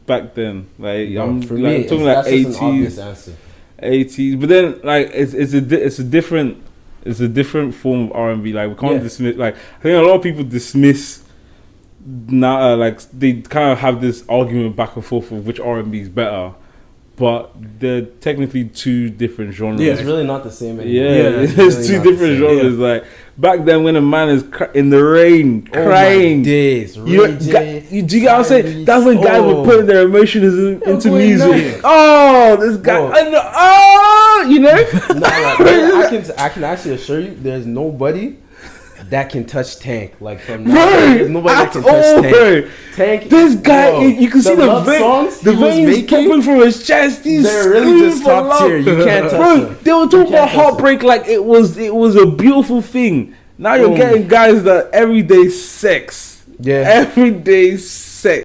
Back then, like No, for me, like, talking like that's just an obvious answer. 80s, but then like it's a different form of R&B. Like we can't dismiss. Like I think a lot of people dismiss now. Like they kind of have this argument back and forth of which R&B is better, but they're technically two different genres. Yeah, it's really not the same anymore. Yeah, it's really two not the different same. genres. Like back then, when a man is in the rain crying, my days. do you get what I'm saying? That's when guys were putting their emotions into music. nuts. Oh, this guy, you know. I can actually assure you, there's nobody that can touch Tank. Like from now, Bro, there's nobody that can touch Tank. Bro. Tank, This guy, bro, you can see the veins popping from his chest. He's they're really just for top love. tier. You can't touch Bro, them. they were talking about touch heartbreak like it was a beautiful thing. Now you're getting guys that everyday sex. Yeah. Everyday sex.